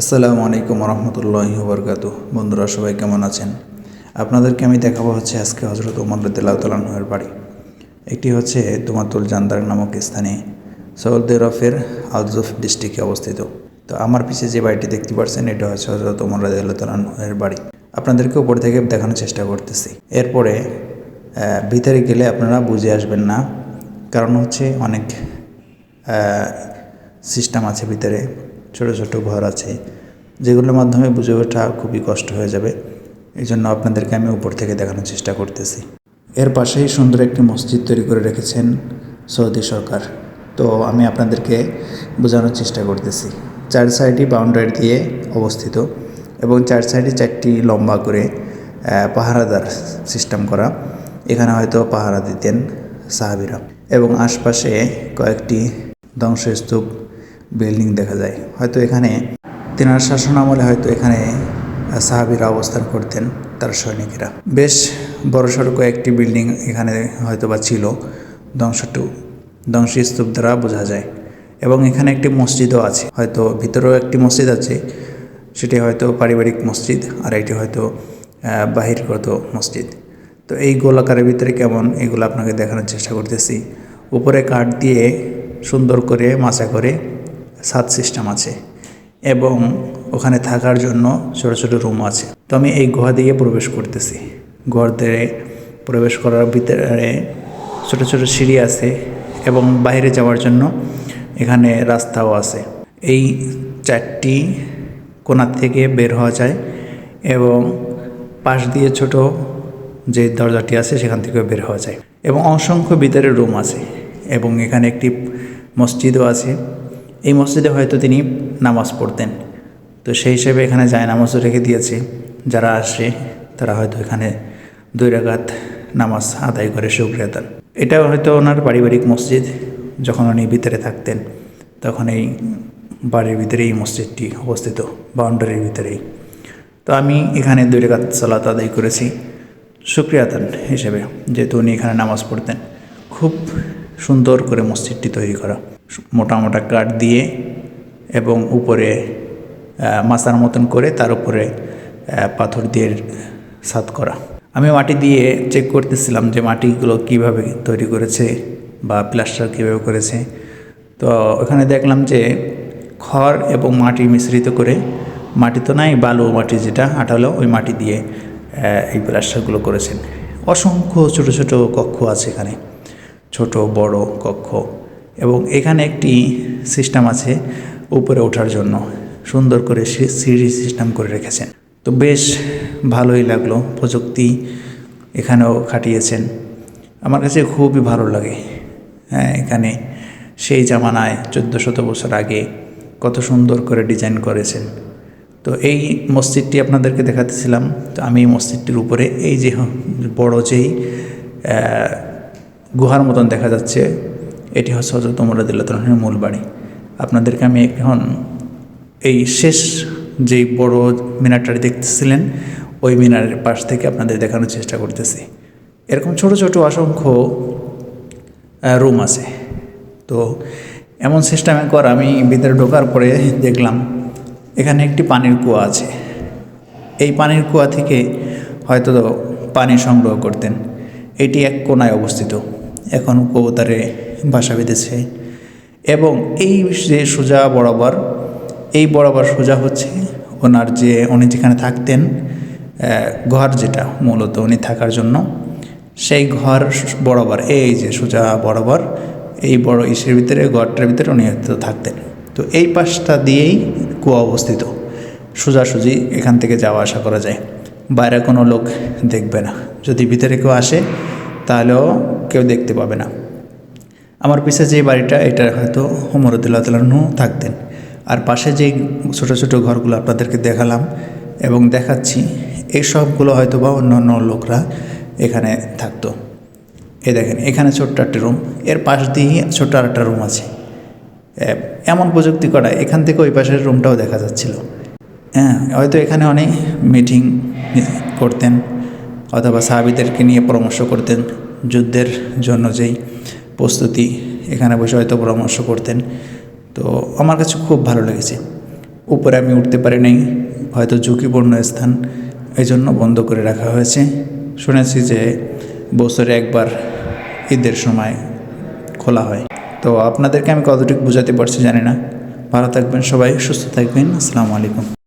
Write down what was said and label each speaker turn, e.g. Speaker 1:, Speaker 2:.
Speaker 1: আসসালামু আলাইকুম রহমতুল্লাহি ওবরকাতুহ। বন্ধুরা সবাই কেমন আছেন? আপনাদেরকে আমি দেখাবো আজকে হজরত ওমর রাদিয়াল্লাহু তাআলা আনহুর বাড়ি। একটি হচ্ছে দুমাতুল জান্দার নামক স্থানে সৌদি আরবের আল-জুফ ডিস্ট্রিক্টে অবস্থিত। তো আমার পিছিয়ে যে বাড়িটি দেখতে পাচ্ছেন এটা হচ্ছে হজরত ওমর রাদিয়াল্লাহু তাআলা আনহুর বাড়ি। আপনাদেরকে উপর থেকে দেখানোর চেষ্টা করতেছি। এরপরে ভিতরে গেলে আপনারা বুঝে আসবেন না, কারণ হচ্ছে অনেক সিস্টেম আছে ভিতরে, ছোট ছোট ঘর আছে যেগুলোর মাধ্যমে বুঝে ওঠা খুবই কষ্ট হয়ে যাবে। এই জন্য আপনাদেরকে আমি উপর থেকে দেখানোর চেষ্টা করতেছি। এর পাশেই সুন্দর একটি মসজিদ তৈরি করে রেখেছেন সৌদি সরকার। তো আমি আপনাদেরকে বোঝানোর চেষ্টা করতেছি। চার সাইডই বাউন্ডারি দিয়ে অবস্থিত এবং চার সাইডে চারটি লম্বা করে পাহারাদার সিস্টেম করা। এখানে হয়তো পাহারা দিতেন সাহাবীরা, এবং আশপাশে কয়েকটি ধ্বংসস্তূপ বিল্ডিং দেখা যায়। হয়তো এখানে তেনার শাসন আমলে হয়তো এখানে সাহাবীরা অবস্থান করতেন, তার সৈনিকেরা। বেশ বড়সড় কয়েকটি বিল্ডিং এখানে হয়তো বা ছিল, ধ্বংসস্তূপ দ্বারা বোঝা যায়। এবং এখানে একটি মসজিদও আছে, হয়তো ভিতরেও একটি মসজিদ আছে, সেটি হয়তো পারিবারিক মসজিদ, আর এটি হয়তো বাহিরগত মসজিদ। তো এই গোলাকারের ভিতরে কেমন, এগুলো আপনাকে দেখানোর চেষ্টা করতেছি। উপরে কাঠ দিয়ে সুন্দর করে মাচা করে ছাদ সিস্টেম আছে, এবং ওখানে থাকার জন্য ছোটো ছোটো রুম আছে। তো আমি এই গুহা দিয়ে প্রবেশ করতেছি। ঘর দিয়ে প্রবেশ করার ভিতরে ছোটো ছোটো সিঁড়ি আছে, এবং বাইরে যাওয়ার জন্য এখানে রাস্তাও আছে। এই চারটি কোণার থেকে বের হওয়া যায়, এবং পাশ দিয়ে ছোট যে দরজাটি আছে সেখান থেকেও বের হওয়া যায়, এবং অসংখ্য ভিতরে রুম আছে, এবং এখানে একটি মসজিদও আছে। এই মসজিদে হয়তো তিনি নামাজ পড়তেন, তো সেই হিসেবে এখানে নামাজও রেখে দিয়েছে। যারা আসে তারা হয়তো এখানে 2 রাকাত নামাজ আদায় করে শুকরিয়া দেন। এটাও হয়তো ওনার পারিবারিক মসজিদ। যখন উনি ভিতরে থাকতেন তখন এই বাড়ির ভিতরে এই মসজিদটি অবস্থিত, বাউন্ডারির ভিতরেই। তো আমি এখানে 2 রাকাত সালাত আদায় করেছি শুকরিয়া আদান হিসেবে, যেহেতু উনি এখানে নামাজ পড়তেন। খুব সুন্দর করে মসজিদটি তৈরি করা, মোটা মোটা কাঠ দিয়ে, এবং উপরে মাচার মতন করে তার উপরে পাথর দিয়ে ছাদ করা। আমি মাটি দিয়ে চেক করতেছিলাম যে মাটিগুলো কিভাবে তৈরি করেছে বা প্লাস্টার কীভাবে করেছে। তো ওখানে দেখলাম যে খড় এবং মাটি মিশ্রিত করে, মাটি তো নাই, বালু মাটি যেটা আঠালো, ওই মাটি দিয়ে এই প্লাস্টারগুলো করেছেন। অসংখ্য ছোট ছোট কক্ষ আছে এখানে, ছোট বড় কক্ষ, এবং এখানে একটি সিস্টেম আছে উপরে ওঠার জন্য, সুন্দর করে সিঁড়ি সিস্টেম করে রেখেছেন। তো বেশ ভালোই লাগলো, প্রযুক্তি এখানেও খাটিয়েছেন। আমার কাছে খুবই ভালো লাগে। এখানে সেই জামানায় 1400 বছর আগে কত সুন্দর করে ডিজাইন করেছেন। তো এই মসজিদটি আপনাদেরকে দেখাতেছিলাম। তো আমি এই মসজিদটির উপরে এই যে বড় যেই গুহার মতন দেখা যাচ্ছে, এটি হচ্ছে হযরত ওমর রাদিয়াল্লাহু তাআলা আনহুর মূল বাড়ি। আপনাদেরকে আমি এখন এই শেষ যেই বড় মিনারটারি দেখতেছিলেন, ওই মিনারের পাশ থেকে আপনাদের দেখানোর চেষ্টা করতেছি। এরকম ছোট ছোট অসংখ্য রুম আছে। তো এমন সিস্টেমে করা, আমি ভিতরে ঢোকার পরে দেখলাম এখানে একটি পানির কুয়া আছে। এই পানির কুয়া থেকে হয়তো পানি সংগ্রহ করতেন। এটি এক কোণায় অবস্থিত, এখন কবুতরে বাসা বেঁধেছে। এবং এই যে সোজা বরাবর, এই বরাবর সোজা হচ্ছে ওনার যে উনি যেখানে থাকতেন ঘর, যেটা মূলত উনি থাকার জন্য, সেই ঘর বরাবর এই যে সোজা বরাবর এই বড় ইসের ভিতরে, ঘরটার ভিতরে উনি হয়তো থাকতেন। তো এই পাশটা দিয়েই কুয়া অবস্থিত, সোজাসুজি এখান থেকে যাওয়া আসা করা যায়, বাইরে কোনো লোক দেখবে না। যদি ভিতরে কেউ আসে তাহলেও কেউ দেখতে পাবে না। আমার পিছে যে বাড়িটা, এটা হয়তো ওমর রাদিয়াল্লাহু তাআলা আনহু থাকতেন। আর পাশে যে ছোট ছোট ঘরগুলো আপনাদেরকে দেখালাম এবং দেখাচ্ছি, এই সবগুলো হয়তো বা অন্য লোকরা এখানে থাকতো। এই দেখেন, এখানে ছোট্ট একটা রুম, এর পাশ দিয়ে ছোট্ট আরেকটা রুম আছে। এমন প্রযুক্তি করা, এখান থেকে ওই পাশের রুমটাও দেখা যাচ্ছিল। হয়তো এখানে অনেক মিটিং করতেন, অথবা সাহাবীদেরকে নিয়ে পরামর্শ করতেন, যুদ্ধের জন্য যেই প্রস্তুতি, এখানে বসে হয়তো পরামর্শ করতেন। তো আমার কাছে খুব ভালো লেগেছে। উপরে আমি উঠতে পারি নাই, হয়তো ঝুঁকিপূর্ণ স্থান, এই জন্য বন্ধ করে রাখা হয়েছে। শুনেছি যে বছরে একবার ঈদের সময় খোলা হয়। তো আপনাদেরকে আমি কতটুকু বোঝাতে পারছি জানি না। ভালো থাকবেন সবাই, সুস্থ থাকবেন। আসসালামু আলাইকুম।